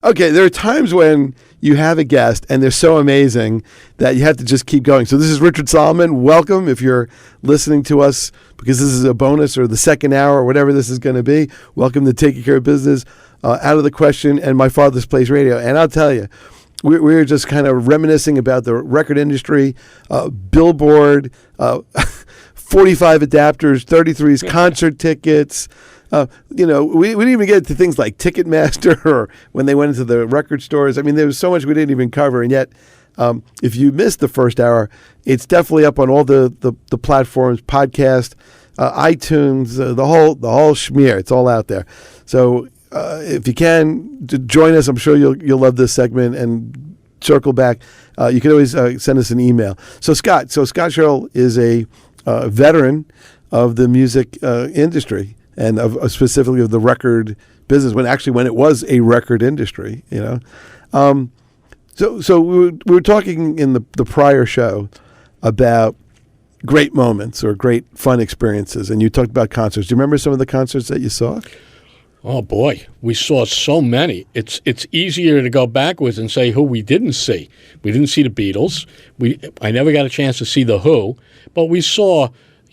Okay, there are times when you have a guest and they're so amazing that you have to just keep going. So this is Richard Solomon. Welcome if you're listening to us because this is a bonus or the second hour or whatever this is going to be. Welcome to Taking Care of Business, Out of the Question, and My Father's Place Radio. And I'll tell you, we're just kind of reminiscing about the record industry, Billboard, 45 adapters, 33s, concert tickets. We didn't even get to things like Ticketmaster or when they went into the record stores. I mean, there was so much we didn't even cover. And yet, if you missed the first hour, it's definitely up on all the platforms, podcast, iTunes, the whole schmear. It's all out there. So if you can, join us. I'm sure you'll love this segment and circle back. You can always send us an email. So Scott Sheryll is a veteran of the music industry. And specifically of the record business, when it was a record industry, So we were talking in the prior show about great moments or great fun experiences, and you talked about concerts. Do you remember some of the concerts that you saw? Oh boy, we saw so many. It's easier to go backwards and say who we didn't see. We didn't see the Beatles. I never got a chance to see the Who, but we saw.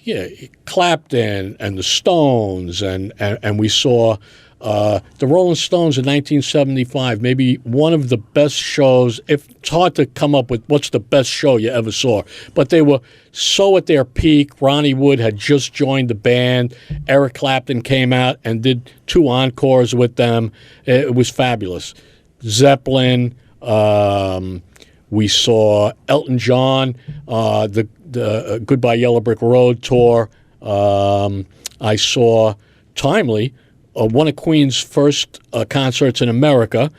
Yeah, Clapton and the Stones, and we saw the Rolling Stones in 1975, maybe one of the best shows. It's hard to come up with what's the best show you ever saw, but they were so at their peak. Ronnie Wood had just joined the band. Eric Clapton came out and did 2 encores with them. It was fabulous. Zeppelin. We saw Elton John, the Goodbye Yellow Brick Road tour. I saw Timely, one of Queen's first concerts in America.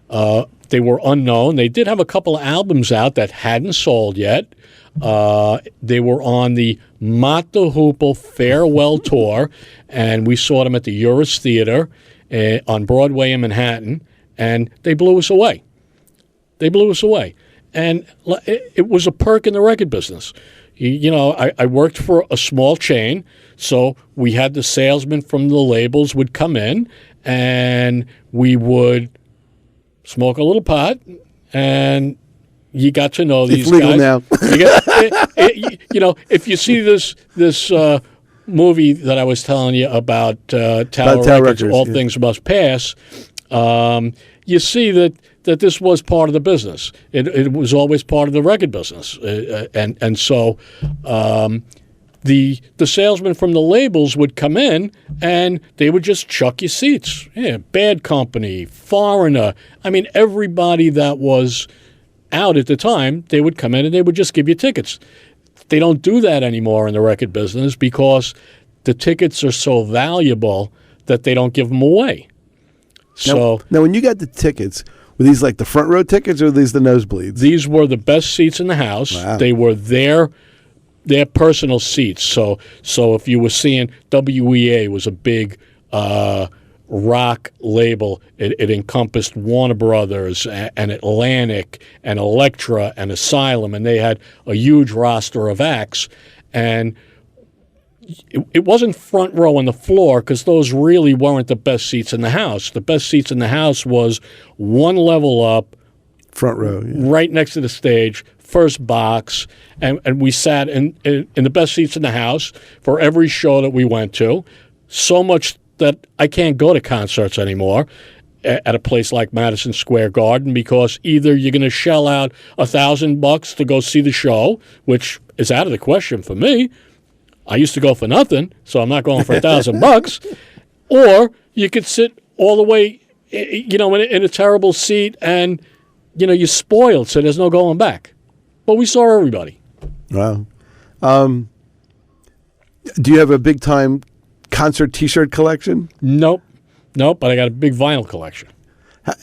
They were unknown. They did have a couple of albums out that hadn't sold yet. They were on the Mott the Hoople Farewell Tour, and we saw them at the Uris Theater on Broadway in Manhattan, and they blew us away. And it was a perk in the record business. I worked for a small chain, so we had the salesmen from the labels would come in, and we would smoke a little pot, and you got to know these guys. It's legal now. If you see this movie that I was telling you about, Tower Records, All Things Must Pass, you see that this was part of the business. It was always part of the record business. And so the salesmen from the labels would come in and they would just chuck you seats. Yeah, Bad Company, Foreigner. I mean, everybody that was out at the time, they would come in and they would just give you tickets. They don't do that anymore in the record business because the tickets are so valuable that they don't give them away. Now, when you got the tickets, were these like the front row tickets or were these the nosebleeds? These were the best seats in the house. Wow. They were their personal seats. So if you were seeing WEA was a big rock label. It encompassed Warner Brothers and Atlantic and Elektra and Asylum, and they had a huge roster of acts. And it wasn't front row on the floor because those really weren't the best seats in the house. The best seats in the house was one level up, front row, right next to the stage, first box, and we sat in the best seats in the house for every show that we went to. So much that I can't go to concerts anymore at a place like Madison Square Garden because either you're going to shell out $1,000 to go see the show, which is out of the question for me. I used to go for nothing, so I'm not going for $1,000. Or you could sit all the way, in a terrible seat, and you're spoiled, so there's no going back. But we saw everybody. Wow. Do you have a big time concert T-shirt collection? Nope, but I got a big vinyl collection.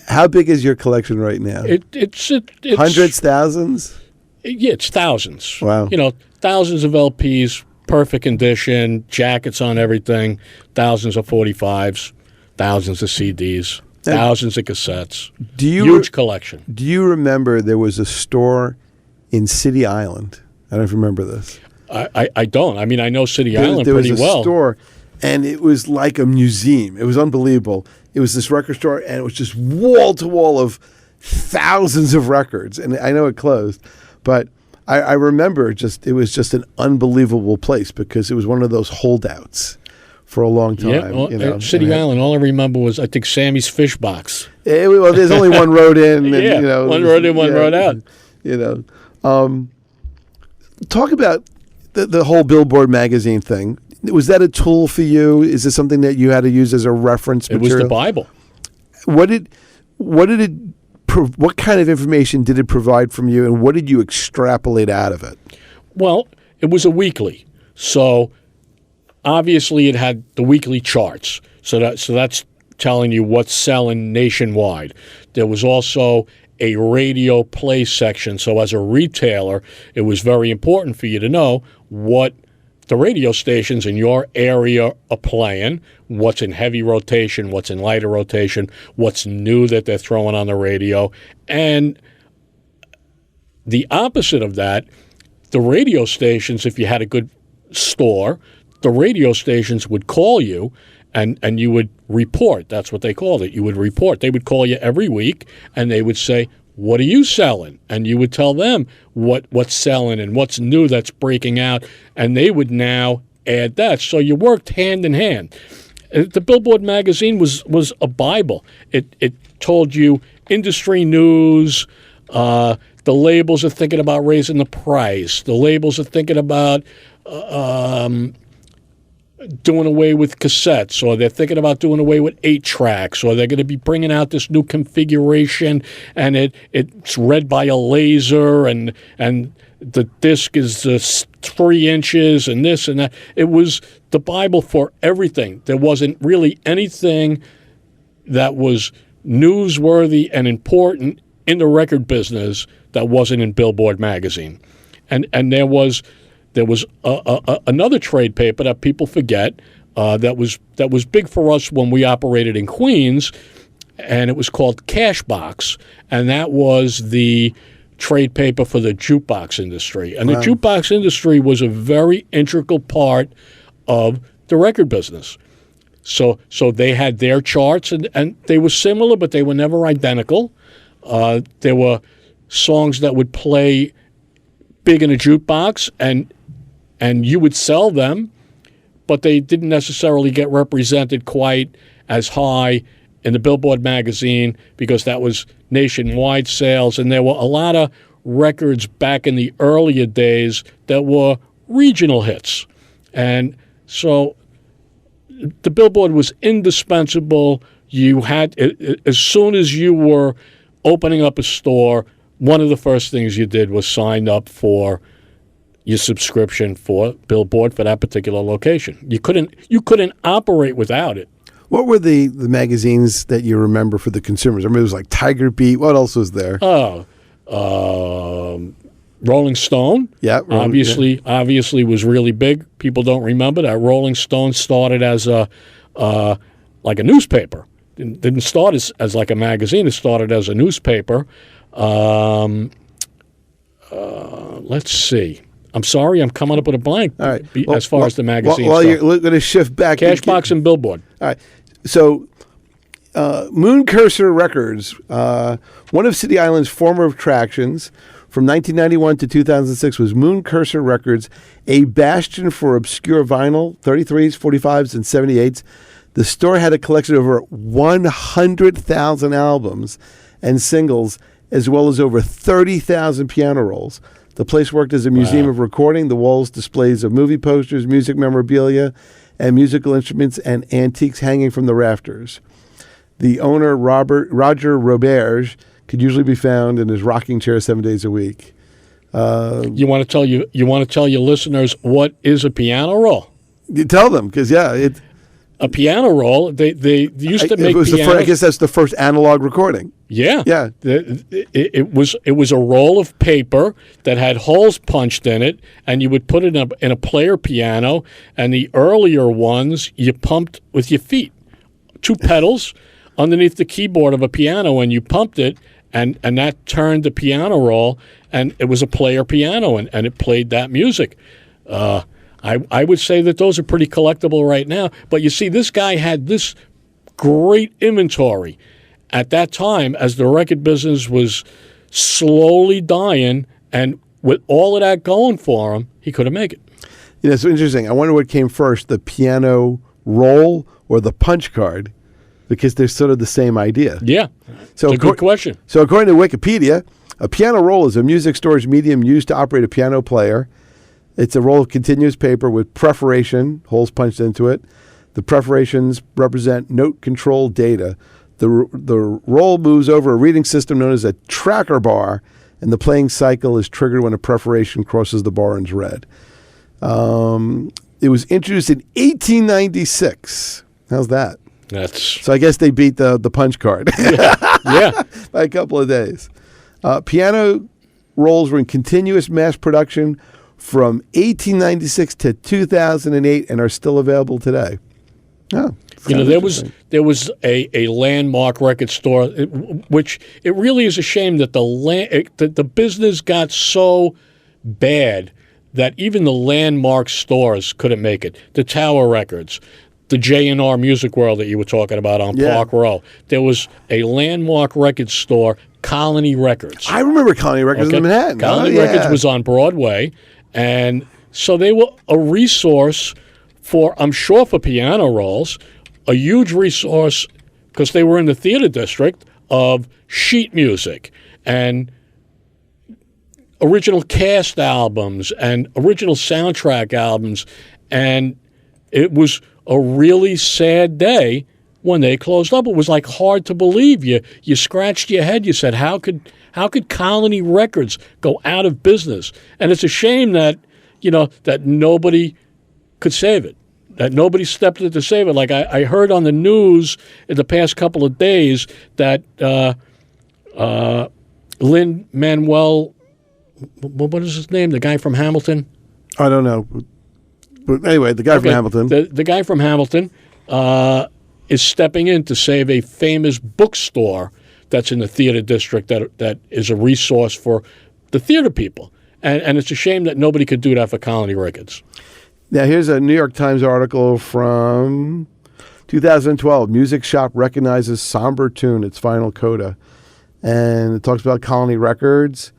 How big is your collection right now? It's hundreds, thousands? Yeah, it's thousands. Wow. Thousands of LPs. Perfect condition, jackets on everything, thousands of 45s, thousands of CDs, thousands of cassettes. Huge collection. Do you remember there was a store in City Island? I don't know if you remember this. I don't. I mean, I know City Island pretty well. There was a store, and it was like a museum. It was unbelievable. it was this record store, and it was just wall to wall of thousands of records. And I know it closed, but I remember it was just an unbelievable place because it was one of those holdouts for a long time. Yeah, at City Island, all I remember was, I think, Sammy's Fish Box. Well, there's only one road in. And, one road in, one road out. Talk about the whole Billboard magazine thing. Was that a tool for you? Is this something that you had to use as a reference material? It was the Bible. What kind of information did it provide from you, and what did you extrapolate out of it? Well, it was a weekly, so obviously it had the weekly charts. So that's telling you what's selling nationwide. There was also a radio play section. So as a retailer, it was very important for you to know what the radio stations in your area are playing, what's in heavy rotation, what's in lighter rotation, what's new that they're throwing on the radio. And the opposite of that, the radio stations, if you had a good store, the radio stations would call you and you would report. That's what they called it. You would report. They would call you every week, and they would say, what are you selling? And you would tell them what's selling and what's new that's breaking out, and they would now add that. So you worked hand in hand. The Billboard magazine was a Bible. It told you industry news. The labels are thinking about raising the price. The labels are thinking about doing away with cassettes, or they're thinking about doing away with 8-tracks, or they're going to be bringing out this new configuration, and it's read by a laser, and the disc is 3 inches, and this and that. It was the Bible for everything. There wasn't really anything that was newsworthy and important in the record business that wasn't in Billboard magazine. And there was another trade paper that people forget that was big for us when we operated in Queens, and it was called Cashbox, and that was the trade paper for the jukebox industry. And the jukebox industry was a very integral part of the record business. So they had their charts, and they were similar, but they were never identical. There were songs that would play big in a jukebox, and you would sell them, but they didn't necessarily get represented quite as high in the Billboard magazine because that was nationwide sales. And there were a lot of records back in the earlier days that were regional hits. And so the Billboard was indispensable. You had, as soon as you were opening up a store, one of the first things you did was sign up for your subscription for Billboard for that particular location. You couldn't operate without it. What were the magazines that you remember for the consumers? I mean, it was like Tiger Beat. What else was there? Rolling Stone. Yeah, obviously was really big. People don't remember that Rolling Stone started as like a newspaper. Didn't start as like a magazine. It started as a newspaper. Let's see. I'm sorry, I'm coming up with a blank. All right. As far as the magazine. Well, you're going to shift back. Cashbox and Billboard. All right. So, Moon Cursor Records, one of City Island's former attractions from 1991 to 2006 was Moon Cursor Records, a bastion for obscure vinyl, 33s, 45s, and 78s. The store had a collection of over 100,000 albums and singles, as well as over 30,000 piano rolls. The place worked as a museum of recording. The walls displays of movie posters, music memorabilia, and musical instruments and antiques hanging from the rafters. The owner, Roger Roberge, could usually be found in his rocking chair 7 days a week. You want to tell your listeners what is a piano roll? You tell them, because a piano roll. They used to make pianos. I guess that's the first analog recording. Yeah. Yeah. It was a roll of paper that had holes punched in it, and you would put it in a player piano. And the earlier ones, you pumped with your feet, 2 pedals underneath the keyboard of a piano, and you pumped it, and that turned the piano roll, and it was a player piano, and it played that music. I would say that those are pretty collectible right now. But you see, this guy had this great inventory. At that time, as the record business was slowly dying, and with all of that going for him, he couldn't make it. It's interesting. I wonder what came first, the piano roll or the punch card, because they're sort of the same idea. Yeah, so it's a good question. So according to Wikipedia, a piano roll is a music storage medium used to operate a piano player. It's a roll of continuous paper with perforation, holes punched into it. The perforations represent note control data. The roll moves over a reading system known as a tracker bar, and the playing cycle is triggered when a perforation crosses the bar and is read. It was introduced in 1896. How's that? So I guess they beat the punch card. Yeah. By a couple of days. Piano rolls were in continuous mass production from 1896 to 2008 and are still available today. Oh, there was a landmark record store, which it really is a shame that the business got so bad that even the landmark stores couldn't make it. The Tower Records, the J&R Music World that you were talking about on Park Row. There was a landmark record store, Colony Records. I remember Colony Records in Manhattan. Colony Records was on Broadway, and so they were a resource for, I'm sure, for piano rolls, a huge resource because they were in the theater district of sheet music and original cast albums and original soundtrack albums, and it was a really sad day when they closed up. It was like hard to believe. You scratched your head. You said, how could Colony Records go out of business? And it's a shame that that nobody could save it, that nobody stepped in to save it. Like I heard on the news in the past couple of days that Lin-Manuel, what is his name? The guy from Hamilton? I don't know. But anyway, the guy from Hamilton. The guy from Hamilton is stepping in to save a famous bookstore that's in the theater district that is a resource for the theater people. And it's a shame that nobody could do that for Colony Records. Now, here's a New York Times article from 2012. Music shop recognizes somber tune, its final coda. And it talks about Colony Records.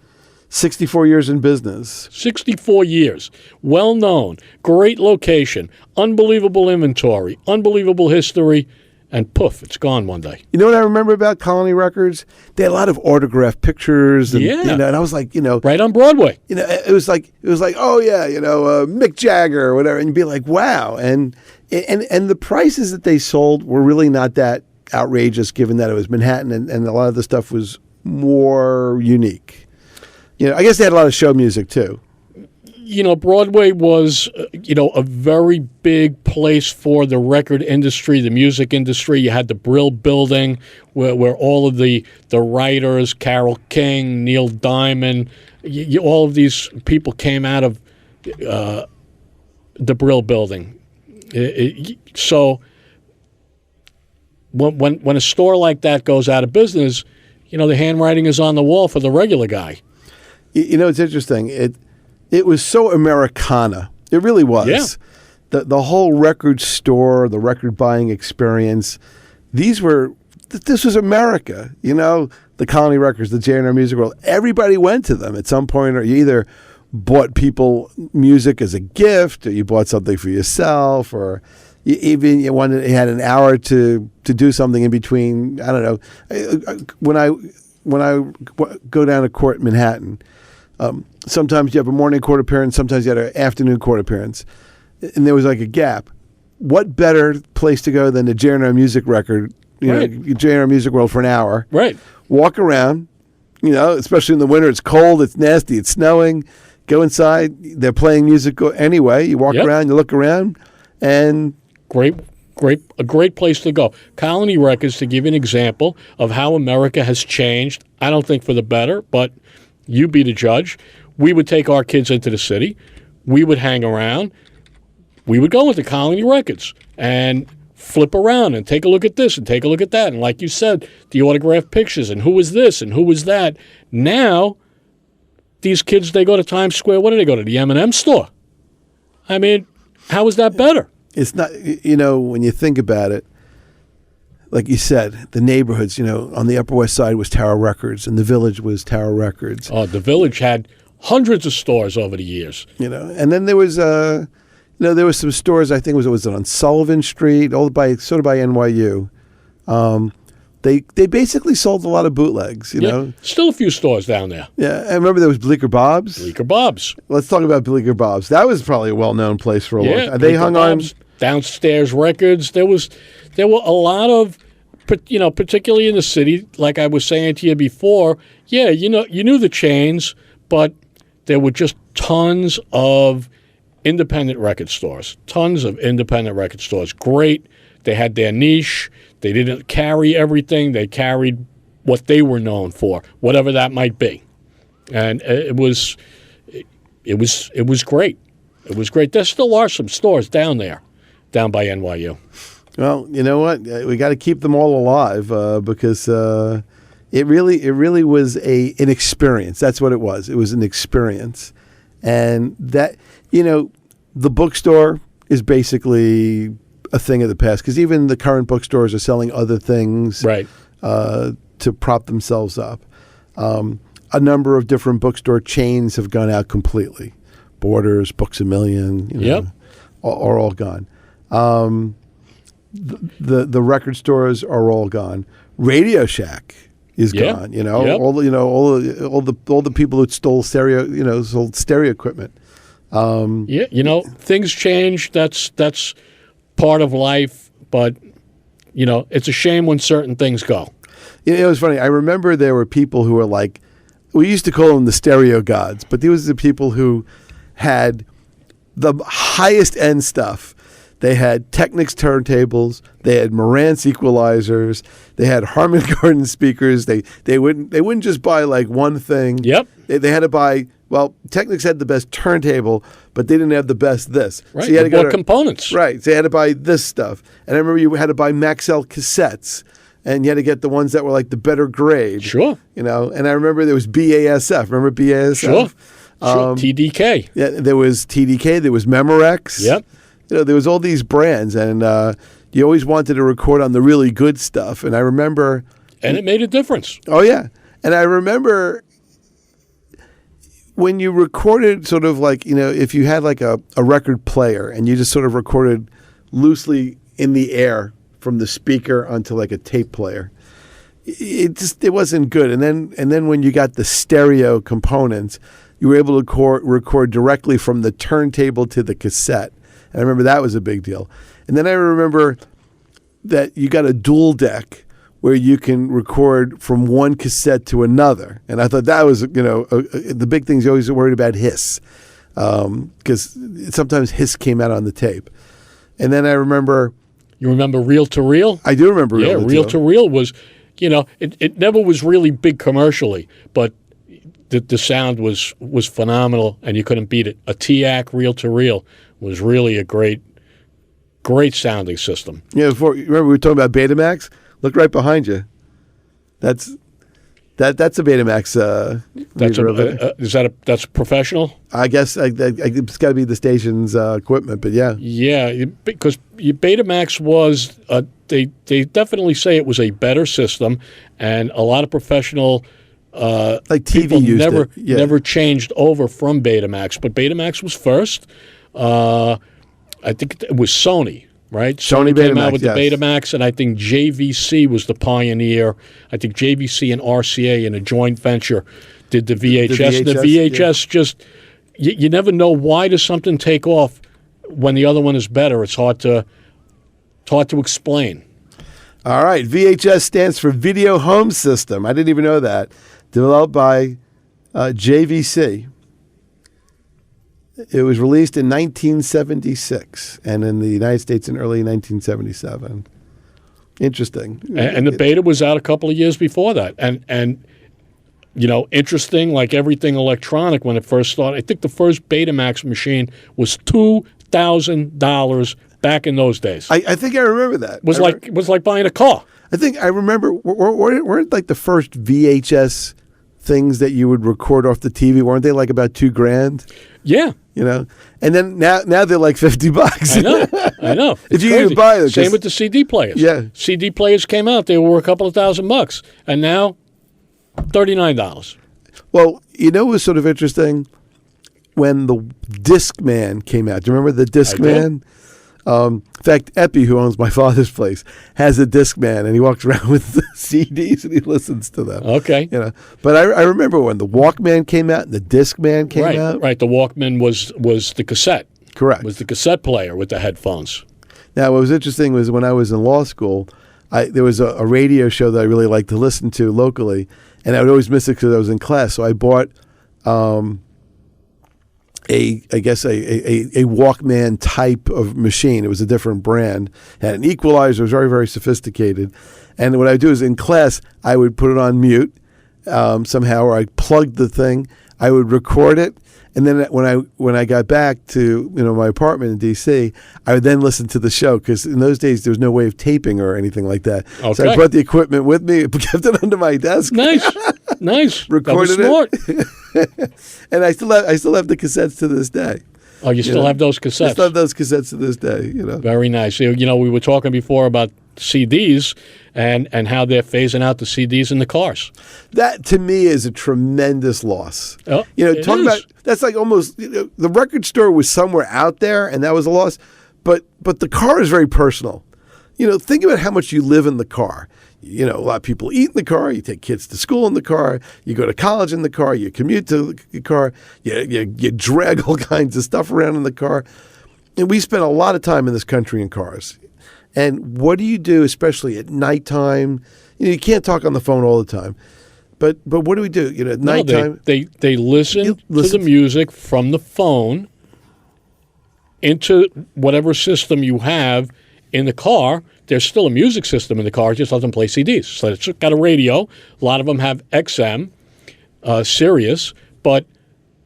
64 years in business. 64 years. Well known. Great location. Unbelievable inventory. Unbelievable history. And poof, it's gone one day. You know what I remember about Colony Records? They had a lot of autographed pictures. And, and I was like, right on Broadway. It was like, oh yeah, Mick Jagger or whatever. And you'd be like, wow. And the prices that they sold were really not that outrageous given that it was Manhattan and a lot of the stuff was more unique. I guess they had a lot of show music too. Broadway was, a very big place for the record industry, the music industry. You had the Brill Building where all of the writers, Carole King, Neil Diamond, all of these people came out of the Brill Building. So when a store like that goes out of business, the handwriting is on the wall for the regular guy. It's interesting. It was so Americana. It really was. Yeah. The whole record store, the record buying experience. This was America. The Colony Records, the J&R Music World. Everybody went to them at some point, or you either bought people music as a gift, or you bought something for yourself, or you had an hour to do something in between. I don't know. When I go down to court in Manhattan, sometimes you have a morning court appearance, sometimes you had an afternoon court appearance, and there was like a gap. What better place to go than the J&R Music Record, J&R Music World for an hour? Right. Walk around, especially in the winter. It's cold, it's nasty, it's snowing. Go inside. They're playing music anyway. You walk around, you look around, and a great place to go. Colony Records, to give you an example of how America has changed. I don't think for the better, but you be the judge. We would take our kids into the city. We would hang around. We would go into Colony Records and flip around and take a look at this and take a look at that. And like you said, the autographed pictures and who was this and who was that. Now, these kids, they go to Times Square. What do they go to? The M&M store. I mean, how is that better? It's not, when you think about it, like you said, the neighborhoods, on the Upper West Side was Tower Records, and the Village was Tower Records. Oh, the Village had hundreds of stores over the years. And then there was, there was some stores. I think was it on Sullivan Street, all by NYU. They basically sold a lot of bootlegs. Still a few stores down there. Yeah, I remember there was Bleecker Bob's. Bleecker Bob's. Let's talk about Bleecker Bob's. That was probably a well-known place for a long time. They Bleecker hung Bob's, on Downstairs Records. There were a lot of, particularly in the city, like I was saying to you before. Yeah, you knew the chains, but there were just tons of independent record stores. Tons of independent record stores. Great. They had their niche. They didn't carry everything. They carried what they were known for, whatever that might be. And it was great. It was great. There still are some stores down there, down by NYU. Well, you know what? We got to keep them all alive because it really was an experience. That's what it was. It was an experience, and that the bookstore is basically a thing of the past because even the current bookstores are selling other things, right, to prop themselves up. A number of different bookstore chains have gone out completely. Borders, Books A Million, are all gone. The record stores are all gone. Radio Shack is gone. All the people who stole sold stereo equipment. Things change. That's part of life, but it's a shame when certain things go. It was funny. I remember there were people who were like, we used to call them the stereo gods, but these were the people who had the highest end stuff. They had Technics turntables, they had Marantz equalizers, they had Harman Kardon speakers. They wouldn't just buy like one thing. Yep. They had to buy. Well, Technics had the best turntable, but they didn't have the best this. Right. So you had to go components. Right. So you had to buy this stuff. And I remember you had to buy Maxell cassettes, and you had to get the ones that were like the better grade. Sure. And I remember there was BASF. Remember BASF? Sure. TDK. Yeah. There was TDK. There was Memorex. Yep. There was all these brands, and you always wanted to record on the really good stuff. And I remember, and it made a difference. Oh yeah. And I remember when you recorded sort of like, if you had like a record player and you just sort of recorded loosely in the air from the speaker onto like a tape player, it wasn't good. And then when you got the stereo components, you were able to record directly from the turntable to the cassette. And I remember that was a big deal. And then I remember that you got a dual deck where you can record from one cassette to another. And I thought that was, the big things you always worried about hiss, because sometimes hiss came out on the tape. And then I remember... You remember reel-to-reel? I do remember reel-to-reel. Yeah, reel-to-reel was, it never was really big commercially, but the sound was phenomenal, and you couldn't beat it. A TIAC reel-to-reel was really a great sounding system. Yeah, remember we were talking about Betamax? Look right behind you. That's a Betamax. That's professional? I guess it's got to be the station's equipment, but yeah. Yeah, because Betamax was they definitely say it was a better system, and a lot of professional like TV people used never changed over from Betamax, but Betamax was first. I think it was Sony. Right? Sony came Betamax, out with the Betamax, and I think JVC was the pioneer. I think JVC and RCA in a joint venture did the VHS. The VHS just, you never know, why does something take off when the other one is better? It's hard to explain. All right. VHS stands for Video Home System. I didn't even know that. Developed by JVC. It was released in 1976, and in the United States in early 1977. Interesting. And the Beta was out a couple of years before that. And interesting, like everything electronic when it first started. I think the first Betamax machine was $2,000 back in those days. I think I remember that. It was like buying a car. I think I remember, weren't like the first VHS things that you would record off the TV, weren't they like about $2,000? Yeah. You know, and then now they're like $50. I know. If It's you crazy. even buy them, Same with the CD players. Yeah. CD players came out; they were a couple of $1,000, and now $39. Well, you know, it was sort of interesting when the Discman came out. Do you remember the Discman? In fact, Epi, who owns my father's place, has a Discman, and he walks around with the CDs and he listens to them. Okay. You know, but I remember when the Walkman came out and the Discman came out. Right. The Walkman was the cassette. Correct. Was the cassette player with the headphones. Now, what was interesting was when I was in law school, there was a radio show that I really liked to listen to locally, and I would always miss it because I was in class. So I bought a Walkman type of machine. It was a different brand. It had an equalizer. It was very, very sophisticated. And what I would do is in class, I would put it on mute somehow, or I plugged the thing. I would record it. And then when I got back to my apartment in D.C., I would then listen to the show because in those days there was no way of taping or anything like that. Okay. So I brought the equipment with me, kept it under my desk. Nice. Recorded it. And I still have the cassettes to this day. Oh, you still have those cassettes? I still have those cassettes to this day. Very nice. We were talking before about CDs and how they're phasing out the CDs in the cars. That to me is a tremendous loss. Oh, talking about that's like almost the record store was somewhere out there, and that was a loss. But the car is very personal. Think about how much you live in the car. A lot of people eat in the car. You take kids to school in the car. You go to college in the car. You commute to the car. You drag all kinds of stuff around in the car. And we spend a lot of time in this country in cars. And what do you do, especially at nighttime? You can't talk on the phone all the time. But what do we do? At nighttime, they listen to the music from the phone into whatever system you have in the car. There's still a music system in the car, it just doesn't play CDs. So it's got a radio. A lot of them have XM, Sirius, but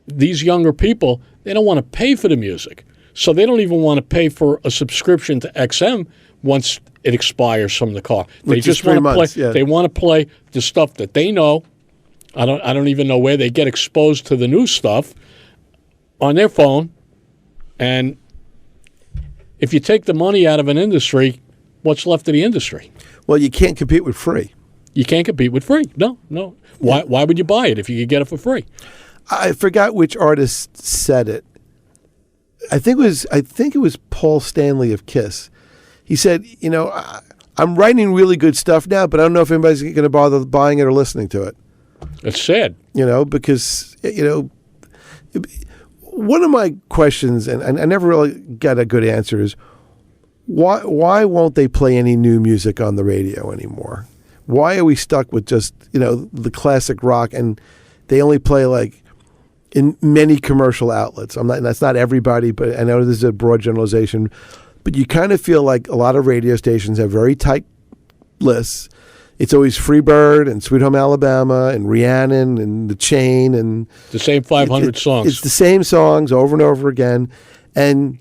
these younger people, they don't want to pay for the music. So they don't even want to pay for a subscription to XM once it expires from the car. They just want to play. Yeah. They want to play the stuff that they know. I don't even know where they get exposed to the new stuff on their phone. And if you take the money out of an industry, what's left of the industry? Well, you can't compete with free. You can't compete with free. No. Why would you buy it if you could get it for free? I forgot which artist said it. I think it was Paul Stanley of Kiss. He said, I'm writing really good stuff now, but I don't know if anybody's going to bother buying it or listening to it. It's sad. Because, one of my questions, and I never really got a good answer, is why won't they play any new music on the radio anymore? Why are we stuck with just, the classic rock, and they only play like in many commercial outlets? That's not everybody, but I know this is a broad generalization. But you kind of feel like a lot of radio stations have very tight lists. It's always Freebird and Sweet Home Alabama and Rhiannon and The Chain and the same 500 songs. It's the same songs over and over again, and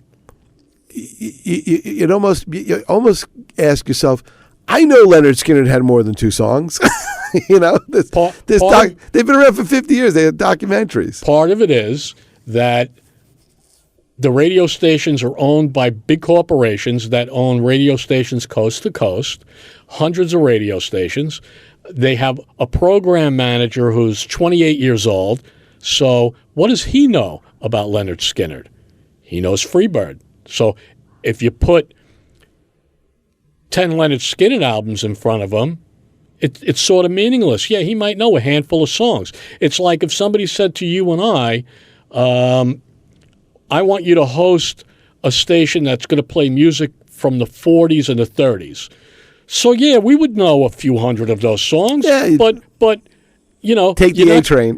you almost ask yourself, I know Leonard Skinner had more than 2 songs. They've been around for 50 years. They had documentaries. Part of it is that the radio stations are owned by big corporations that own radio stations coast to coast, hundreds of radio stations. They have a program manager who's 28 years old. So what does he know about Leonard Skinner? He knows Freebird. So if you put 10 Leonard Skinner albums in front of him, it's sort of meaningless. Yeah, he might know a handful of songs. It's like if somebody said to you and I want you to host a station that's going to play music from the 40s and the 30s. So, yeah, we would know a few hundred of those songs, but take the A train.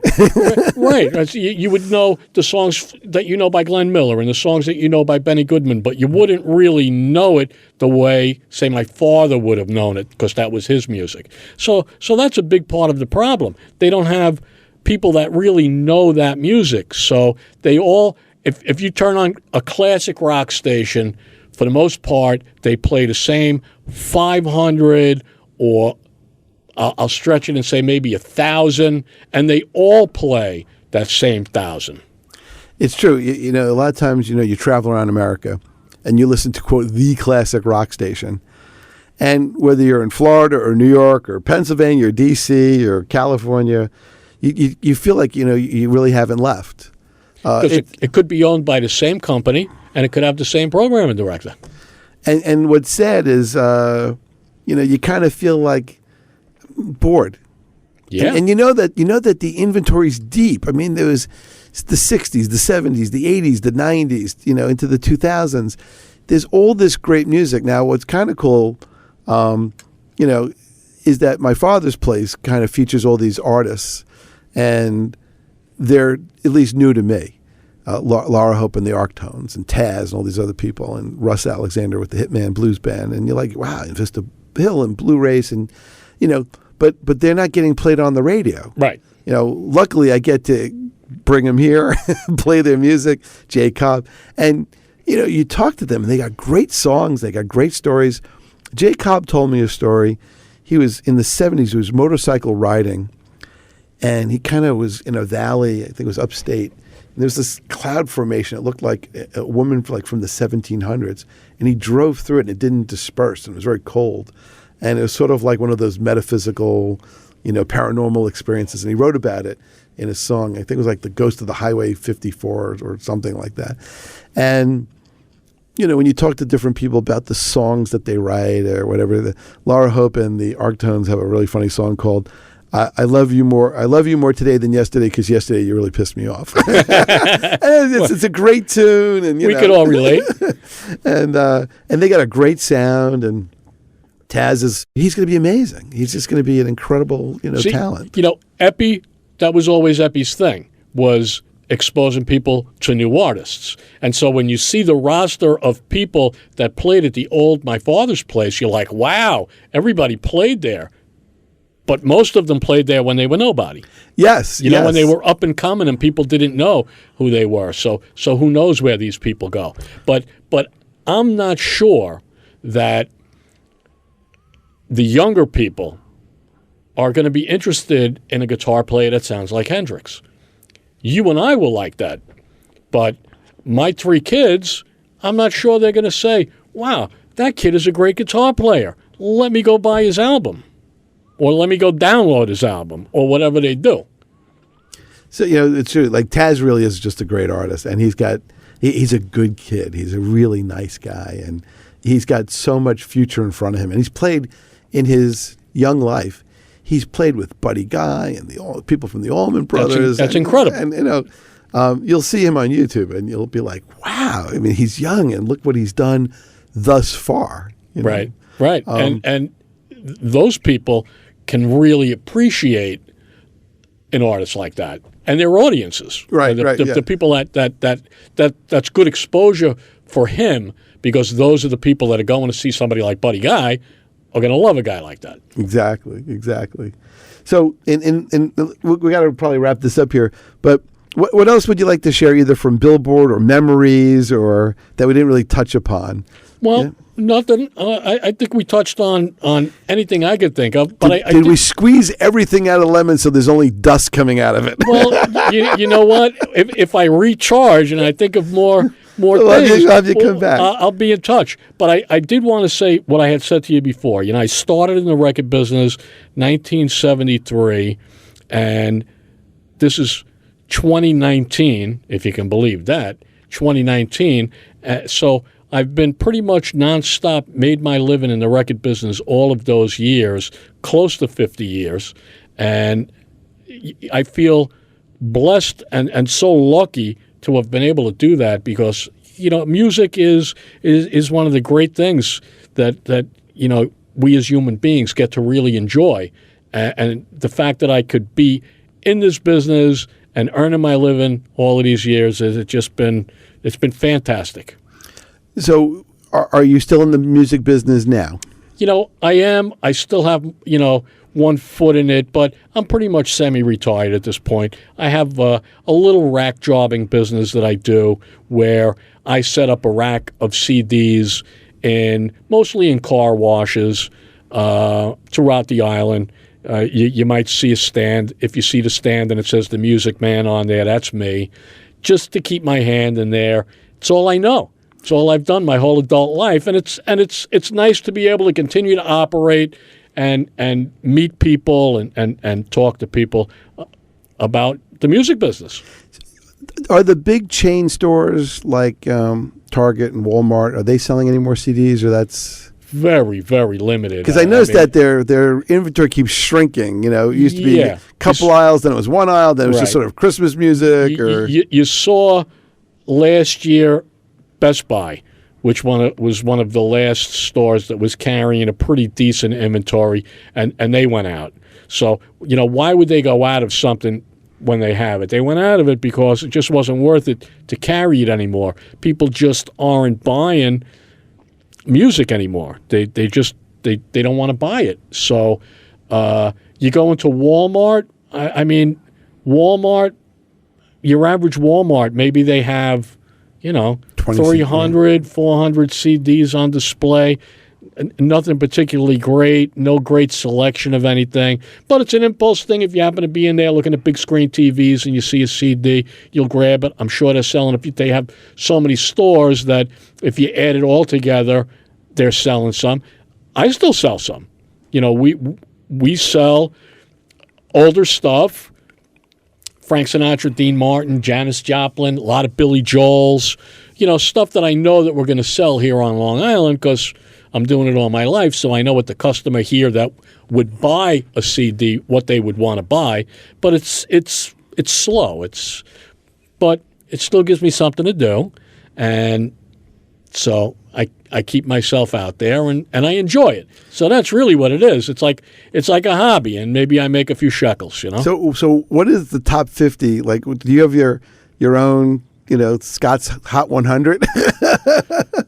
Right. You would know the songs that you know by Glenn Miller and the songs that you know by Benny Goodman, but you wouldn't really know it the way, say, my father would have known it because that was his music. So that's a big part of the problem. They don't have people that really know that music. So they all, if you turn on a classic rock station, for the most part, they play the same 500 or I'll stretch it and say maybe 1,000, and they all play that same 1,000. It's true. You know, a lot of times, you know, you travel around America and you listen to, quote, the classic rock station. And whether you're in Florida or New York or Pennsylvania or D.C. or California, you feel like, you know, you really haven't left. It could be owned by the same company, and it could have the same programming director. And what's sad is, you know, you kind of feel like bored. Yeah. And you know that the inventory's deep. I mean, there was the 60s, the 70s, the 80s, the 90s, you know, into the 2000s. There's all this great music. Now, what's kind of cool, you know, is that my father's place kind of features all these artists, and they're at least new to me. Laura Hope and the Arctones, and Taz and all these other people, and Russ Alexander with the Hitman Blues Band. And you're like, wow, Vista Hill and Blue Race, and, you know, but they're not getting played on the radio. Right. You know, luckily I get to bring them here, play their music, Jay Cobb. And, you know, you talk to them, and they got great songs, they got great stories. Jay Cobb told me a story. He was in the 70s, he was motorcycle riding, and he kind of was in a valley, I think it was upstate. And there was this cloud formation. It looked like a woman from the 1700s. And he drove through it, and it didn't disperse, and it was very cold. And it was sort of like one of those metaphysical, you know, paranormal experiences. And he wrote about it in a song. I think it was like The Ghost of the Highway 54 or something like that. And, you know, when you talk to different people about the songs that they write or whatever, Laura Hope and the Arctones have a really funny song called I love you more today than yesterday, because yesterday you really pissed me off. And it's a great tune, and we could all relate. and they got a great sound, and Taz he's going to be amazing. He's just going to be an incredible, you know, talent. You know, Epi, that was always Epi's thing, was exposing people to new artists. And so when you see the roster of people that played at the old My Father's Place, you're like, wow, everybody played there. But most of them played there when they were nobody. Yes. You know, when they were up and coming and people didn't know who they were. So who knows where these people go. But I'm not sure that the younger people are going to be interested in a guitar player that sounds like Hendrix. You and I will like that. But my 3 kids, I'm not sure they're going to say, wow, that kid is a great guitar player. Let me go buy his album. Or let me go download his album, or whatever they do. So, you know, it's true. Like, Taz really is just a great artist, and he's a good kid. He's a really nice guy, and he's got so much future in front of him. And he's played in his young life. He's played with Buddy Guy and the people from the Allman Brothers. That's incredible. And you know, you'll see him on YouTube, and you'll be like, wow. I mean, he's young, and look what he's done thus far. You know? Right. And those people can really appreciate an artist like that, and their audiences. Right. The people that's good exposure for him, because those are the people that are going to see somebody like Buddy Guy are going to love a guy like that. Exactly. So, we got to probably wrap this up here, but what else would you like to share, either from Billboard or memories, or that we didn't really touch upon? Well, nothing. I think we touched on anything I could think of. But did we squeeze everything out of the lemon so there's only dust coming out of it? Well, you know what? If I recharge and I think of more things, I'll have you come back. I'll be in touch. But I did want to say what I had said to you before. You know, I started in the record business 1973, and this is 2019, if you can believe that, 2019. So I've been pretty much nonstop, made my living in the record business all of those years, close to 50 years. And I feel blessed and so lucky to have been able to do that, because, you know, music is one of the great things that you know, we as human beings get to really enjoy. And the fact that I could be in this business and earning my living all of these years, it's been fantastic. So are you still in the music business now? You know, I am. I still have, you know, one foot in it, but I'm pretty much semi-retired at this point. I have a little rack jobbing business that I do, where I set up a rack of CDs mostly in car washes throughout the island. You might see a stand. If you see the stand and it says the Music Man on there, that's me. Just to keep my hand in there. It's all I know. It's all I've done my whole adult life, and it's nice to be able to continue to operate and meet people and talk to people about the music business. Are the big chain stores like Target and Walmart, are they selling any more CDs, or that's very, very limited? Because I noticed that their inventory keeps shrinking. It used to be a couple aisles, then it was one aisle, then it was just sort of Christmas music. You saw last year Best Buy, which was one of the last stores that was carrying a pretty decent inventory, and they went out. So, why would they go out of something when they have it? They went out of it because it just wasn't worth it to carry it anymore. People just aren't buying music anymore. They don't want to buy it. So you go into Walmart. I mean, Walmart, your average Walmart, maybe they have 300, 400 CDs on display. Nothing particularly great, no great selection of anything. But it's an impulse thing. If you happen to be in there looking at big screen TVs and you see a CD, you'll grab it. I'm sure they're selling it. They have so many stores that if you add it all together, they're selling some. I still sell some. We sell older stuff. Frank Sinatra, Dean Martin, Janis Joplin, a lot of Billy Joel's, stuff that I know that we're going to sell here on Long Island because I'm doing it all my life, so I know what the customer here that would buy a CD, what they would want to buy. But it's slow. But it still gives me something to do, and so I keep myself out there and I enjoy it. So that's really what it is. It's like a hobby, and maybe I make a few shekels. So what is the top 50? Like, do you have your own? Scott's Hot 100.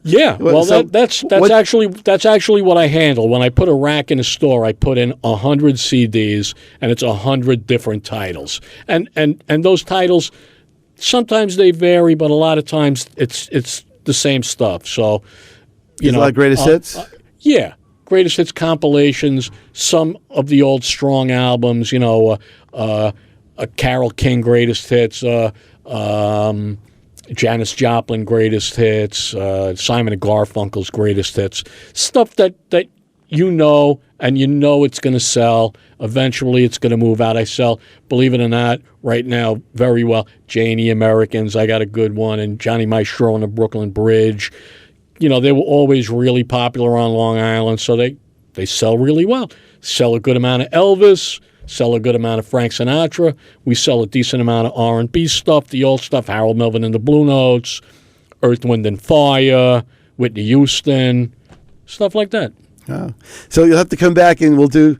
Yeah, well, that's actually what I handle. When I put a rack in a store, I put in 100 CDs, and it's 100 different titles. And those titles, sometimes they vary, but a lot of times it's the same stuff. So, like greatest hits. Yeah, greatest hits compilations. Some of the old Strong albums. A Carole King greatest hits. Janis Joplin greatest hits, Simon and Garfunkel's greatest hits, stuff that and it's going to sell. Eventually it's going to move out. I sell, believe it or not, right now very well, Janie Americans, I got a good one, and Johnny Maestro and the Brooklyn Bridge. They were always really popular on Long Island, so they sell really well. Sell a good amount of Elvis, sell a good amount of Frank Sinatra. We sell a decent amount of R&B stuff, the old stuff, Harold Melvin and the Blue Notes, Earth, Wind and Fire, Whitney Houston, stuff like that. Oh. So you'll have to come back and we'll do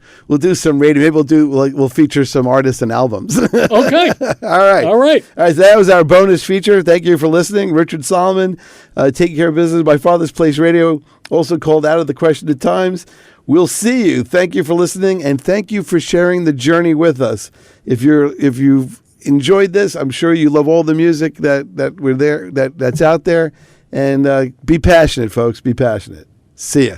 some radio. Maybe we'll feature some artists and albums. Okay. All right. So that was our bonus feature. Thank you for listening. Richard Solomon, taking care of business by Father's Place Radio, also called Out of the Question at Times. We'll see you. Thank you for listening, and thank you for sharing the journey with us. If you've enjoyed this, I'm sure you love all the music that's out there. And be passionate, folks. Be passionate. See ya.